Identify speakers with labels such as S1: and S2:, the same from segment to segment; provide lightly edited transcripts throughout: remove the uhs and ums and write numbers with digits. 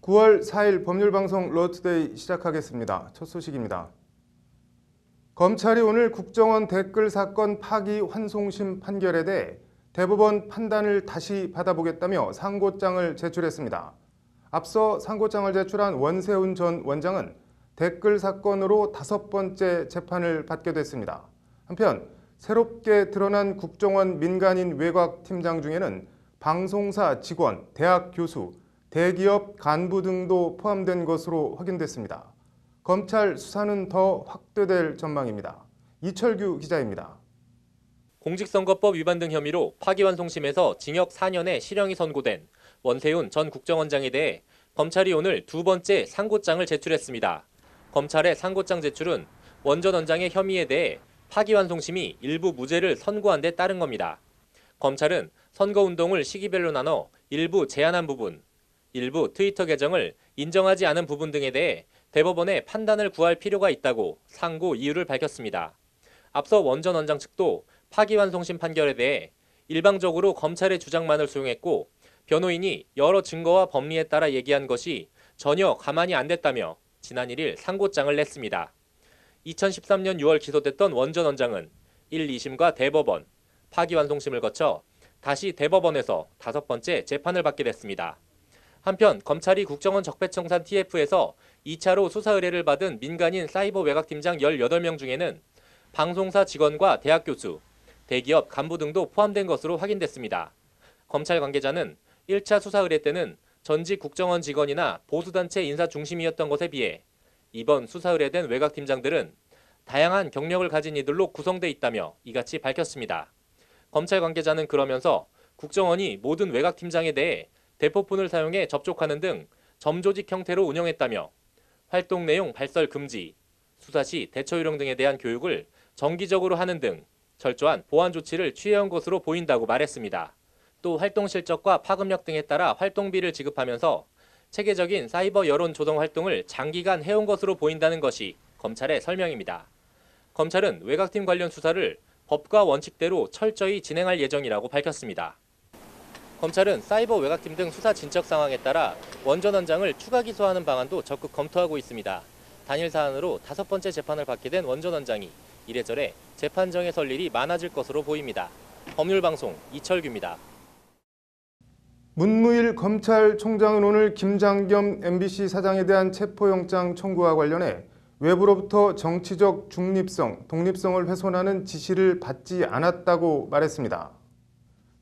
S1: 9월 4일 법률방송 로투데이 시작하겠습니다. 첫 소식입니다. 검찰이 오늘 국정원 댓글 사건 파기 환송심 판결에 대해 대법원 판단을 다시 받아보겠다며 상고장을 제출했습니다. 앞서 상고장을 제출한 원세훈 전 원장은 댓글 사건으로 5번째 재판을 받게 됐습니다. 한편 새롭게 드러난 국정원 민간인 외곽팀장 중에는 방송사 직원, 대학 교수, 대기업 간부 등도 포함된 것으로 확인됐습니다. 검찰 수사는 더 확대될 전망입니다. 이철규 기자입니다.
S2: 공직선거법 위반 등 혐의로 파기환송심에서 징역 4년의 실형이 선고된 원세훈 전 국정원장에 대해 검찰이 오늘 2번째 상고장을 제출했습니다. 검찰의 상고장 제출은 원 전 원장의 혐의에 대해 파기환송심이 일부 무죄를 선고한 데 따른 겁니다. 검찰은 선거운동을 시기별로 나눠 일부 제한한 부분, 일부 트위터 계정을 인정하지 않은 부분 등에 대해 대법원의 판단을 구할 필요가 있다고 상고 이유를 밝혔습니다. 앞서 원 전 원장 측도 파기환송심 판결에 대해 일방적으로 검찰의 주장만을 수용했고 변호인이 여러 증거와 법리에 따라 얘기한 것이 전혀 가만히 안 됐다며 지난 1일 상고장을 냈습니다. 2013년 6월 기소됐던 원 전 원장은 1, 2심과 대법원, 파기환송심을 거쳐 다시 대법원에서 5번째 재판을 받게 됐습니다. 한편 검찰이 국정원 적폐청산 TF에서 2차로 수사 의뢰를 받은 민간인 사이버 외곽팀장 18명 중에는 방송사 직원과 대학 교수, 대기업 간부 등도 포함된 것으로 확인됐습니다. 검찰 관계자는 1차 수사 의뢰 때는 전직 국정원 직원이나 보수단체 인사 중심이었던 것에 비해 이번 수사 의뢰된 외곽팀장들은 다양한 경력을 가진 이들로 구성돼 있다며 이같이 밝혔습니다. 검찰 관계자는 그러면서 국정원이 모든 외곽팀장에 대해 대포폰을 사용해 접촉하는 등 점조직 형태로 운영했다며 활동 내용 발설 금지, 수사 시 대처 요령 등에 대한 교육을 정기적으로 하는 등 철저한 보안 조치를 취해온 것으로 보인다고 말했습니다. 또 활동 실적과 파급력 등에 따라 활동비를 지급하면서 체계적인 사이버 여론 조성 활동을 장기간 해온 것으로 보인다는 것이 검찰의 설명입니다. 검찰은 외곽팀 관련 수사를 법과 원칙대로 철저히 진행할 예정이라고 밝혔습니다. 검찰은 사이버 외곽팀 등 수사 진척 상황에 따라 원 전 원장을 추가 기소하는 방안도 적극 검토하고 있습니다. 단일 사안으로 5번째 재판을 받게 된 원 전 원장이 이래저래 재판정에 설 일이 많아질 것으로 보입니다. 법률방송 이철규입니다.
S1: 문무일 검찰총장은 오늘 김장겸 MBC 사장에 대한 체포영장 청구와 관련해 외부로부터 정치적 중립성, 독립성을 훼손하는 지시를 받지 않았다고 말했습니다.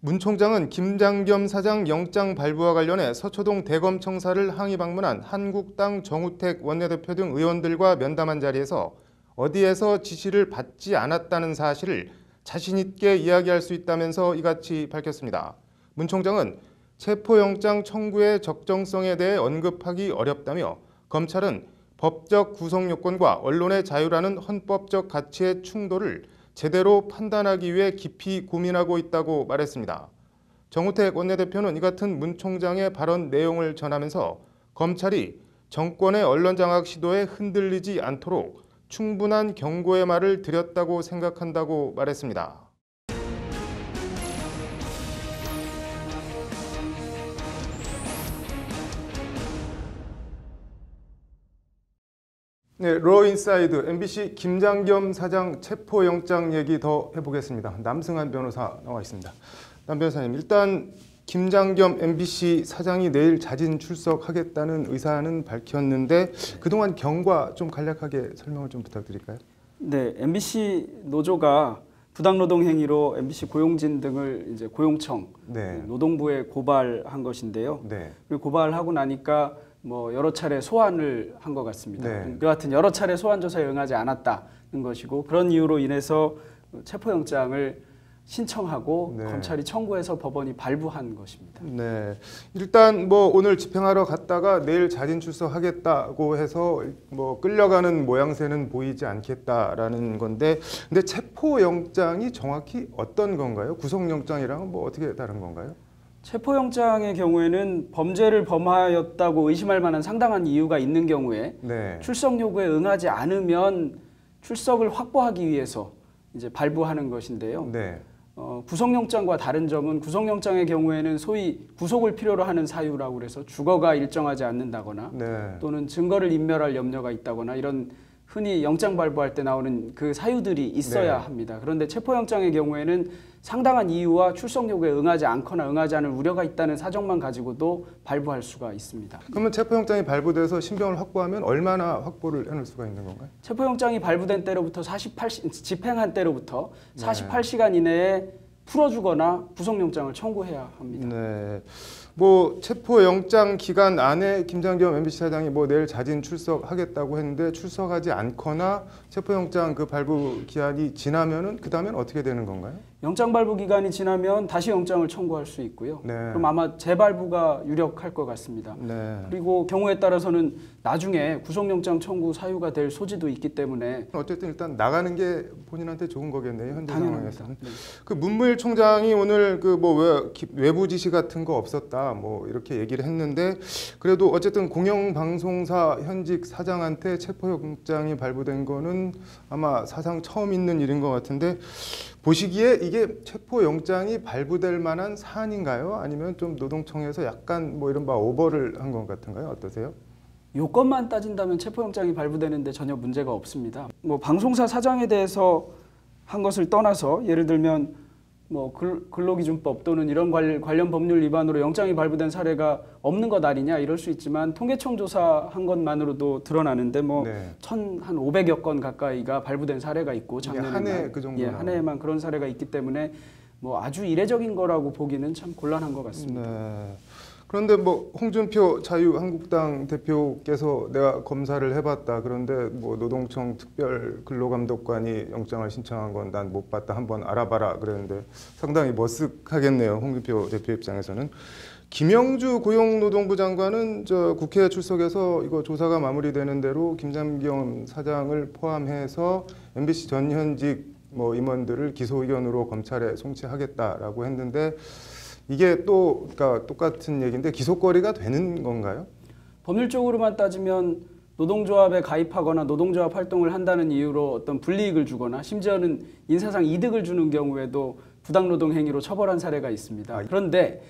S1: 문 총장은 김장겸 사장 영장 발부와 관련해 서초동 대검청사를 항의 방문한 한국당 정우택 원내대표 등 의원들과 면담한 자리에서 어디에서 지시를 받지 않았다는 사실을 자신 있게 이야기할 수 있다면서 이같이 밝혔습니다. 문 총장은 체포영장 청구의 적정성에 대해 언급하기 어렵다며 검찰은 법적 구성 요건과 언론의 자유라는 헌법적 가치의 충돌을 제대로 판단하기 위해 깊이 고민하고 있다고 말했습니다. 정우택 원내대표는 이 같은 문 총장의 발언 내용을 전하면서 검찰이 정권의 언론 장악 시도에 흔들리지 않도록 충분한 경고의 말을 드렸다고 생각한다고 말했습니다. 네, 로인사이드 MBC 김장겸 사장 체포영장 얘기 더 해보겠습니다. 남승한 변호사 나와 있습니다. 남 변호사님, 일단 김장겸 MBC 사장이 내일 자진 출석하겠다는 의사는 밝혔는데 그동안 경과 좀 간략하게 설명을 좀 부탁드릴까요?
S3: 네, MBC 노조가 부당노동 행위로 MBC 고용진 등을 이제 고용청, 노동부에 고발한 것인데요. 고발하고 나니까 뭐 여러 차례 소환을 한 것 같습니다. 여하튼 여러 차례 소환 조사에 응하지 않았다는 것이고 그런 이유로 인해서 체포영장을 신청하고 검찰이 청구해서 법원이 발부한 것입니다.
S1: 네, 일단 뭐 오늘 집행하러 갔다가 내일 자진 출석하겠다고 해서 뭐 끌려가는 모양새는 보이지 않겠다라는 건데, 근데 체포영장이 정확히 어떤 건가요? 구속영장이랑은 뭐 어떻게 다른 건가요?
S3: 체포영장의 경우에는 범죄를 범하였다고 의심할 만한 상당한 이유가 있는 경우에 출석 요구에 응하지 않으면 출석을 확보하기 위해서 이제 발부하는 것인데요. 구속영장과 다른 점은 구속영장의 경우에는 소위 구속을 필요로 하는 사유라고 그래서 주거가 일정하지 않는다거나
S1: 네.
S3: 또는 증거를 인멸할 염려가 있다거나 이런 흔히 영장 발부할 때 나오는 그 사유들이 있어야
S1: 네.
S3: 합니다. 그런데 체포영장의 경우에는 상당한 이유와 출석 요구에 응하지 않거나 응하지 않을 우려가 있다는 사정만 가지고도 발부할 수가 있습니다.
S1: 그러면 체포영장이 발부돼서 신병을 확보하면 얼마나 확보를 해낼 수가 있는 건가요?
S3: 체포영장이 발부된 때로부터 집행한 때로부터
S1: 네.
S3: 48시간 이내에 풀어주거나 구속영장을 청구해야 합니다.
S1: 네. 뭐 체포영장 기간 안에 김장겸 MBC 사장이 뭐 내일 자진 출석하겠다고 했는데 출석하지 않거나 체포영장 그 발부 기한이 지나면은 그 다음엔 어떻게 되는 건가요?
S3: 영장 발부 기간이 지나면 다시 영장을 청구할 수 있고요.
S1: 네.
S3: 그럼 아마 재발부가 유력할 것 같습니다.
S1: 네.
S3: 그리고 경우에 따라서는 나중에 구속영장 청구 사유가 될 소지도 있기 때문에
S1: 어쨌든 일단 나가는 게 본인한테 좋은 거겠네요. 현재
S3: 당연합니다.
S1: 상황에서는.
S3: 네.
S1: 그 문무일 총장이 오늘 그 뭐 외부 지시 같은 거 없었다 뭐 이렇게 얘기를 했는데 그래도 어쨌든 공영방송사 현직 사장한테 체포영장이 발부된 거는 아마 사상 처음 있는 일인 것 같은데 보시기에 이게 체포영장이 발부될 만한 사안인가요? 아니면 좀 노동청에서 약간 뭐 이른바 오버를 한 것 같은가요? 어떠세요?
S3: 요건만 따진다면 체포영장이 발부되는데 전혀 문제가 없습니다. 뭐 방송사 사장에 대해서 한 것을 떠나서 예를 들면 뭐 근로기준법 또는 이런 관련 법률 위반으로 영장이 발부된 사례가 없는 것 아니냐 이럴 수 있지만 통계청 조사한 것만으로도 드러나는데 뭐
S1: 네.
S3: 한 500여 건 가까이가 발부된 사례가 있고 작년에만
S1: 한 해 그 정도
S3: 한 해에만 그런 사례가 있기 때문에 뭐 아주 이례적인 거라고 보기는 참 곤란한 것 같습니다.
S1: 네. 그런데 뭐 홍준표 자유한국당 대표께서 내가 검사를 해봤다. 그런데 뭐 노동청 특별 근로감독관이 영장을 신청한 건 난 못 봤다. 한번 알아봐라. 그랬는데 상당히 머쓱하겠네요. 홍준표 대표 입장에서는. 김영주 고용노동부 장관은 저 국회에 출석해서 이거 조사가 마무리되는 대로 김장겸 사장을 포함해서 MBC 전현직 뭐 임원들을 기소 의견으로 검찰에 송치하겠다라고 했는데. 이게 또 그러니까 똑같은 얘기인데 기소거리가 되는 건가요?
S3: 법률적으로만 따지면 노동조합에 가입하거나 노동조합 활동을 한다는 이유로 어떤 불이익을 주거나 심지어는 인사상 이득을 주는 경우에도 부당노동 행위로 처벌한 사례가 있습니다. 그런데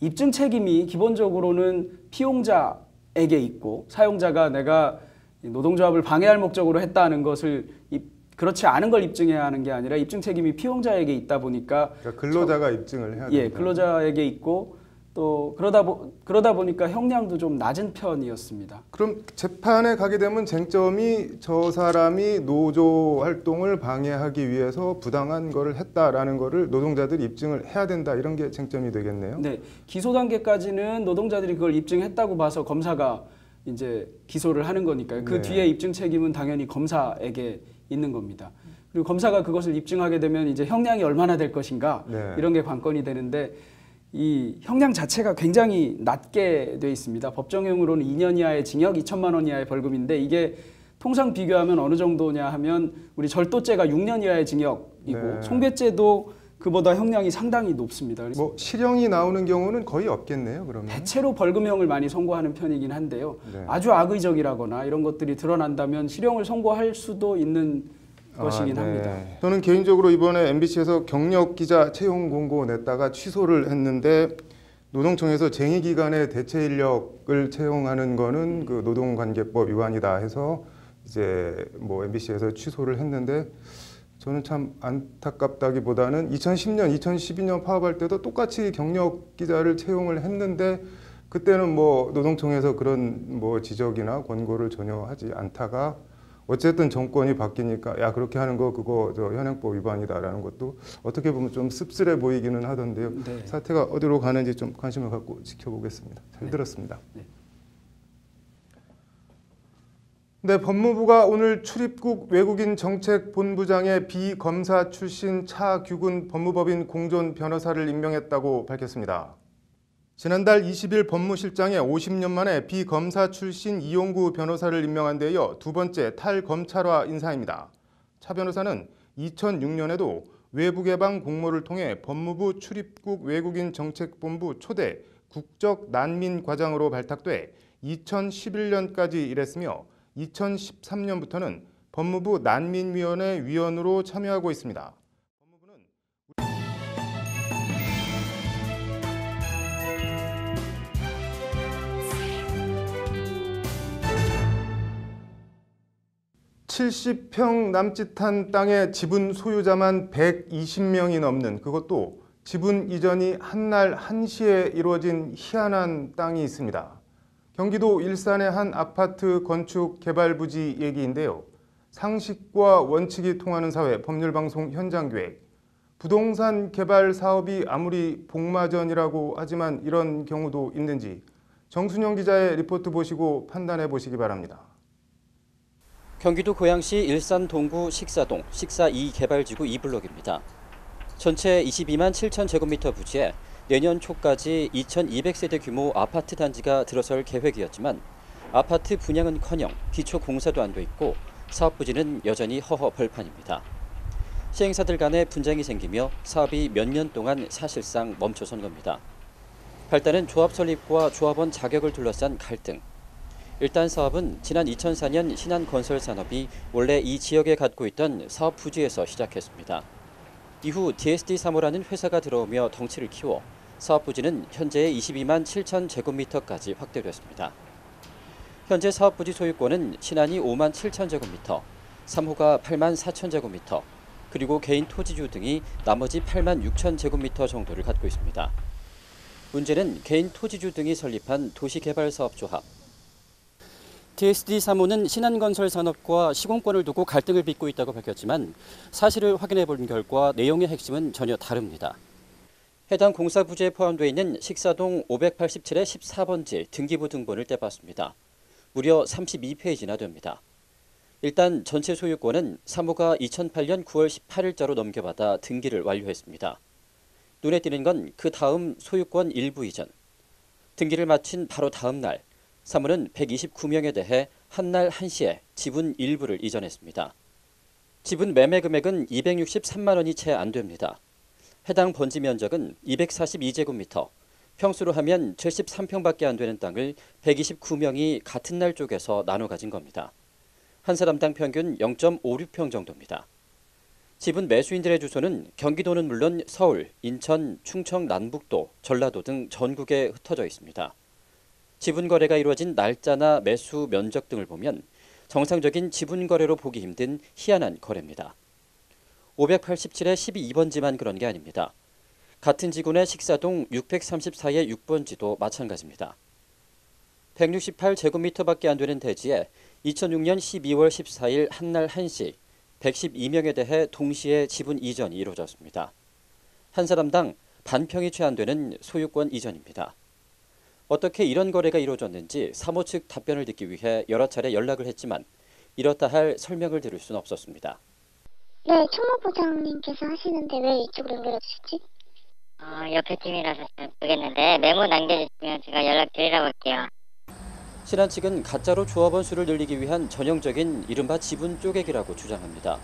S3: 입증 책임이 기본적으로는 피용자에게 있고 사용자가 내가 노동조합을 방해할 목적으로 했다는 것을 그렇지 않은 걸 입증해야 하는 게 아니라 입증 책임이 피용자에게 있다 보니까
S1: 그러니까 근로자가 입증을 해야
S3: 예,
S1: 된다.
S3: 근로자에게 있고 또 그러다 보니까 형량도 좀 낮은 편이었습니다.
S1: 그럼 재판에 가게 되면 쟁점이 저 사람이 노조 활동을 방해하기 위해서 부당한 거를 했다라는 거를 노동자들이 입증을 해야 된다 이런 게 쟁점이 되겠네요.
S3: 네, 기소 단계까지는 노동자들이 그걸 입증했다고 봐서 검사가 이제 기소를 하는 거니까요. 그
S1: 네.
S3: 뒤에 입증 책임은 당연히 검사에게 있는 겁니다. 그리고 검사가 그것을 입증하게 되면 이제 형량이 얼마나 될 것인가
S1: 네.
S3: 이런 게 관건이 되는데 이 형량 자체가 굉장히 낮게 돼 있습니다. 법정형으로는 2년 이하의 징역, 2천만 원 이하의 벌금인데 이게 통상 비교하면 어느 정도냐 하면 우리 절도죄가 6년 이하의 징역이고
S1: 네.
S3: 송괴죄도 그보다 형량이 상당히 높습니다.
S1: 뭐 실형이 나오는 경우는 거의 없겠네요. 그러면.
S3: 대체로 벌금형을 많이 선고하는 편이긴 한데요.
S1: 네.
S3: 아주 악의적이라거나 이런 것들이 드러난다면 실형을 선고할 수도 있는 것이긴 합니다.
S1: 저는 개인적으로 이번에 MBC에서 경력 기자 채용 공고 냈다가 취소를 했는데 노동청에서 쟁의기간에 대체 인력을 채용하는 거는 그 노동관계법 위반이다 해서 이제 뭐 MBC에서 취소를 했는데 저는 참 안타깝다기보다는 2010년, 2012년 파업할 때도 똑같이 경력 기자를 채용을 했는데 그때는 뭐 노동청에서 그런 뭐 지적이나 권고를 전혀 하지 않다가 어쨌든 정권이 바뀌니까 야 그렇게 하는 거 그거 저 현행법 위반이다라는 것도 어떻게 보면 좀 씁쓸해 보이기는 하던데요.
S3: 네.
S1: 사태가 어디로 가는지 좀 관심을 갖고 지켜보겠습니다. 잘 들었습니다. 네, 법무부가 오늘 출입국 외국인 정책본부장에 비검사 출신 차규근 법무법인 공존 변호사를 임명했다고 밝혔습니다. 지난달 20일 법무실장에 50년 만에 비검사 출신 이용구 변호사를 임명한 데 이어 두 번째 탈검찰화 인사입니다. 차 변호사는 2006년에도 외부개방 공모를 통해 법무부 출입국 외국인 정책본부 초대 국적난민과장으로 발탁돼 2011년까지 일했으며 2013년부터는 법무부 난민위원회 위원으로 참여하고 있습니다. 법무부는 70평 남짓한 땅의 지분 소유자만 120명이 넘는, 그것도 지분 이전이 한날 한시에 이루어진 희한한 땅이 있습니다. 경기도 일산의 한 아파트 건축 개발 부지 얘기인데요. 상식과 원칙이 통하는 사회 법률방송 현장기획. 부동산 개발 사업이 아무리 복마전이라고 하지만 이런 경우도 있는지 정순영 기자의 리포트 보시고 판단해 보시기 바랍니다.
S4: 경기도 고양시 일산 동구 식사동 식사 2개발지구 2블록입니다. 전체 22만 7천 제곱미터 부지에 내년 초까지 2,200세대 규모 아파트 단지가 들어설 계획이었지만 아파트 분양은커녕 기초 공사도 안 돼 있고 사업 부지는 여전히 허허벌판입니다. 시행사들 간에 분쟁이 생기며 사업이 몇 년 동안 사실상 멈춰선 겁니다. 발단은 조합 설립과 조합원 자격을 둘러싼 갈등. 일단 사업은 지난 2004년 신한건설산업이 원래 이 지역에 갖고 있던 사업 부지에서 시작했습니다. 이후 DSD 3호라는 회사가 들어오며 덩치를 키워 사업 부지는 현재의 22만 7천 제곱미터까지 확대됐습니다. 현재 사업 부지 소유권은 신한이 5만 7천 제곱미터, 3호가 8만 4천 제곱미터, 그리고 개인 토지주 등이 나머지 8만 6천 제곱미터 정도를 갖고 있습니다. 문제는 개인 토지주 등이 설립한 도시개발사업조합. DSD 3호는 신한건설산업과 시공권을 두고 갈등을 빚고 있다고 밝혔지만 사실을 확인해 본 결과 내용의 핵심은 전혀 다릅니다. 해당 공사 부지에 포함되어 있는 식사동 587의 14번지 등기부 등본을 떼봤습니다. 무려 32페이지나 됩니다. 일단 전체 소유권은 3호가 2008년 9월 18일자로 넘겨받아 등기를 완료했습니다. 눈에 띄는 건 그 다음 소유권 일부 이전. 등기를 마친 바로 다음 날 3호는 129명에 대해 한날 한시에 지분 일부를 이전했습니다. 지분 매매 금액은 263만 원이 채 안 됩니다. 해당 번지 면적은 242제곱미터, 평수로 하면 73평밖에 안 되는 땅을 129명이 같은 날 쪼개서 나눠 가진 겁니다. 한 사람당 평균 0.56평 정도입니다. 지분 매수인들의 주소는 경기도는 물론 서울, 인천, 충청 남북도, 전라도 등 전국에 흩어져 있습니다. 지분 거래가 이루어진 날짜나 매수 면적 등을 보면 정상적인 지분 거래로 보기 힘든 희한한 거래입니다. 587의 12번지만 그런 게 아닙니다. 같은 지구내 식사동 634의 6번지도 마찬가지입니다. 168제곱미터밖에 안 되는 대지에 2006년 12월 14일 한날 한시 112명에 대해 동시에 지분 이전이 이루어졌습니다. 한 사람당 반평이 채 안 되는 소유권 이전입니다. 어떻게 이런 거래가 이루어졌는지 3호 측 답변을 듣기 위해 여러 차례 연락을 했지만 이렇다 할 설명을 들을 수는 없었습니다.
S5: 네, 총무부장님께서 하시는데 왜 이쪽으로 연결해 주셨지?
S6: 옆에 팀이라서 잘 모르겠는데 메모 남겨주시면 제가 연락드리라고 할게요.
S4: 신한 측은 가짜로 조합원 수를 늘리기 위한 전형적인 이른바 지분 쪼개기라고 주장합니다.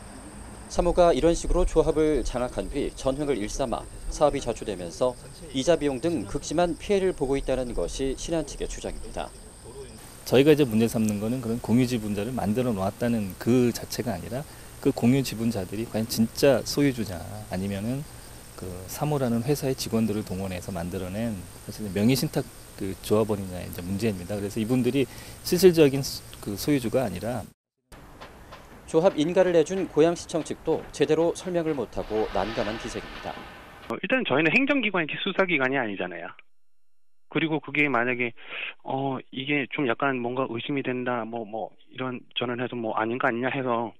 S4: 3호가 이런 식으로 조합을 장악한 뒤 전횡을 일삼아 사업이 좌초되면서 이자 비용 등 극심한 피해를 보고 있다는 것이 신한 측의 주장입니다.
S7: 저희가 이제 문제 삼는 거는 그런 공유 지분자를 만들어 놓았다는 그 자체가 아니라 그 공유 지분자들이 과연 진짜 소유주냐 아니면은 그 3호라는 회사의 직원들을 동원해서 만들어낸 사실 명의 신탁 그 조합원이냐의 이제 문제입니다. 그래서 이분들이 실질적인 그 소유주가 아니라
S4: 조합 인가를 내준 고양시청 측도 제대로 설명을 못하고 난감한 기색입니다.
S8: 일단 저희는 행정기관이 수사기관이 아니잖아요. 그리고 그게 만약에 이게 좀 약간 뭔가 의심이 된다 뭐 이런 전환해서 뭐 아닌 거 아니냐 해서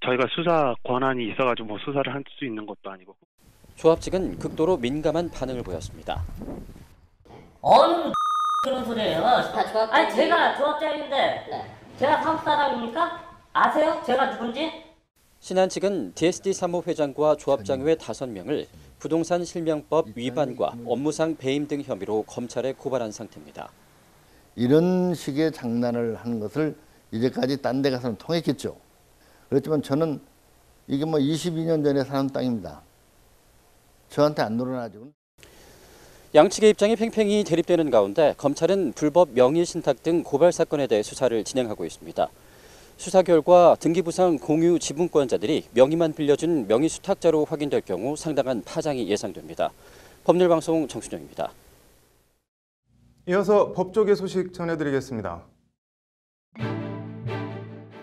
S8: 저희가 수사 권한이 있어가지고 뭐 수사를 할 수 있는 것도 아니고.
S4: 조합 측은 극도로 민감한 반응을 보였습니다.
S9: 어느 그런 소리예요. 아니 제가 조합장인데 제가 사업 사람입니까? 아세요? 제가 누군지?
S4: 신한 측은 DSD 3호 회장과 조합장 외 5명을 부동산 실명법 위반과 업무상 배임 등 혐의로 검찰에 고발한 상태입니다.
S10: 이런 식의 장난을 하는 것을 이제까지 딴 데 가서는 통했겠죠. 그렇지만 저는 이게 뭐 22년 전에 사는 땅입니다. 저한테 안 놀아나죠.
S4: 양측의 입장이 팽팽히 대립되는 가운데 검찰은 불법 명의신탁 등 고발 사건에 대해 수사를 진행하고 있습니다. 수사 결과 등기부상 공유 지분권자들이 명의만 빌려준 명의수탁자로 확인될 경우 상당한 파장이 예상됩니다. 법률방송 정순영입니다.
S1: 이어서 법조계 소식 전해드리겠습니다.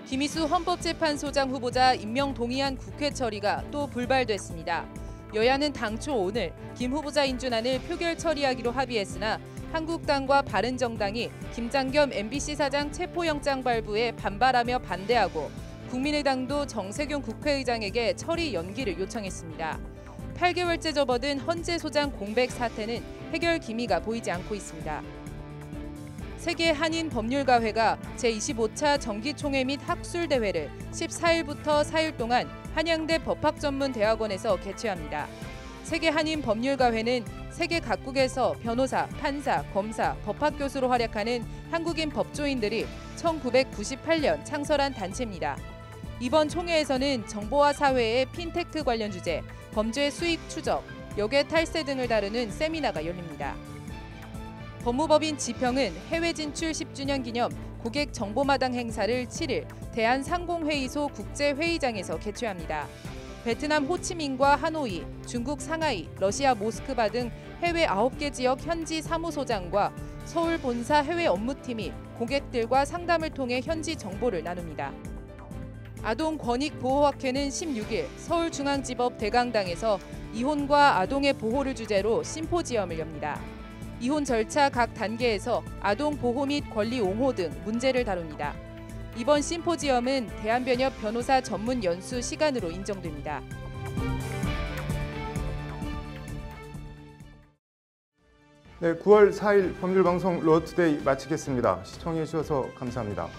S11: 김희수 헌법재판소장 후보자 임명 동의안 국회 처리가 또 불발됐습니다. 여야는 당초 오늘 김 후보자 인준안을 표결 처리하기로 합의했으나 한국당과 바른정당이 김장겸 MBC 사장 체포영장 발부에 반발하며 반대하고 국민의당도 정세균 국회의장에게 처리 연기를 요청했습니다. 8개월째 접어든 헌재 소장 공백 사태는 해결 기미가 보이지 않고 있습니다. 세계 한인 법률가회가 제25차 정기총회 및 학술대회를 14일부터 4일 동안 한양대 법학전문대학원에서 개최합니다. 세계 한인 법률가회는 세계 각국에서 변호사, 판사, 검사, 법학교수로 활약하는 한국인 법조인들이 1998년 창설한 단체입니다. 이번 총회에서는 정보화 사회의 핀테크 관련 주제, 범죄 수익 추적, 역외 탈세 등을 다루는 세미나가 열립니다. 법무법인 지평은 해외 진출 10주년 기념 고객 정보마당 행사를 7일 대한상공회의소 국제회의장에서 개최합니다. 베트남 호치민과 하노이, 중국 상하이, 러시아 모스크바 등 해외 9개 지역 현지 사무소장과 서울 본사 해외 업무팀이 고객들과 상담을 통해 현지 정보를 나눕니다. 아동권익보호학회는 16일 서울중앙지법 대강당에서 이혼과 아동의 보호를 주제로 심포지엄을 엽니다. 이혼 절차 각 단계에서 아동 보호 및 권리 옹호 등 문제를 다룹니다. 이번 심포지엄은 대한변협 변호사 전문 연수 시간으로 인정됩니다.
S1: 네, 9월 4일 법률방송 로어투데이 마치겠습니다. 시청해 주셔서 감사합니다.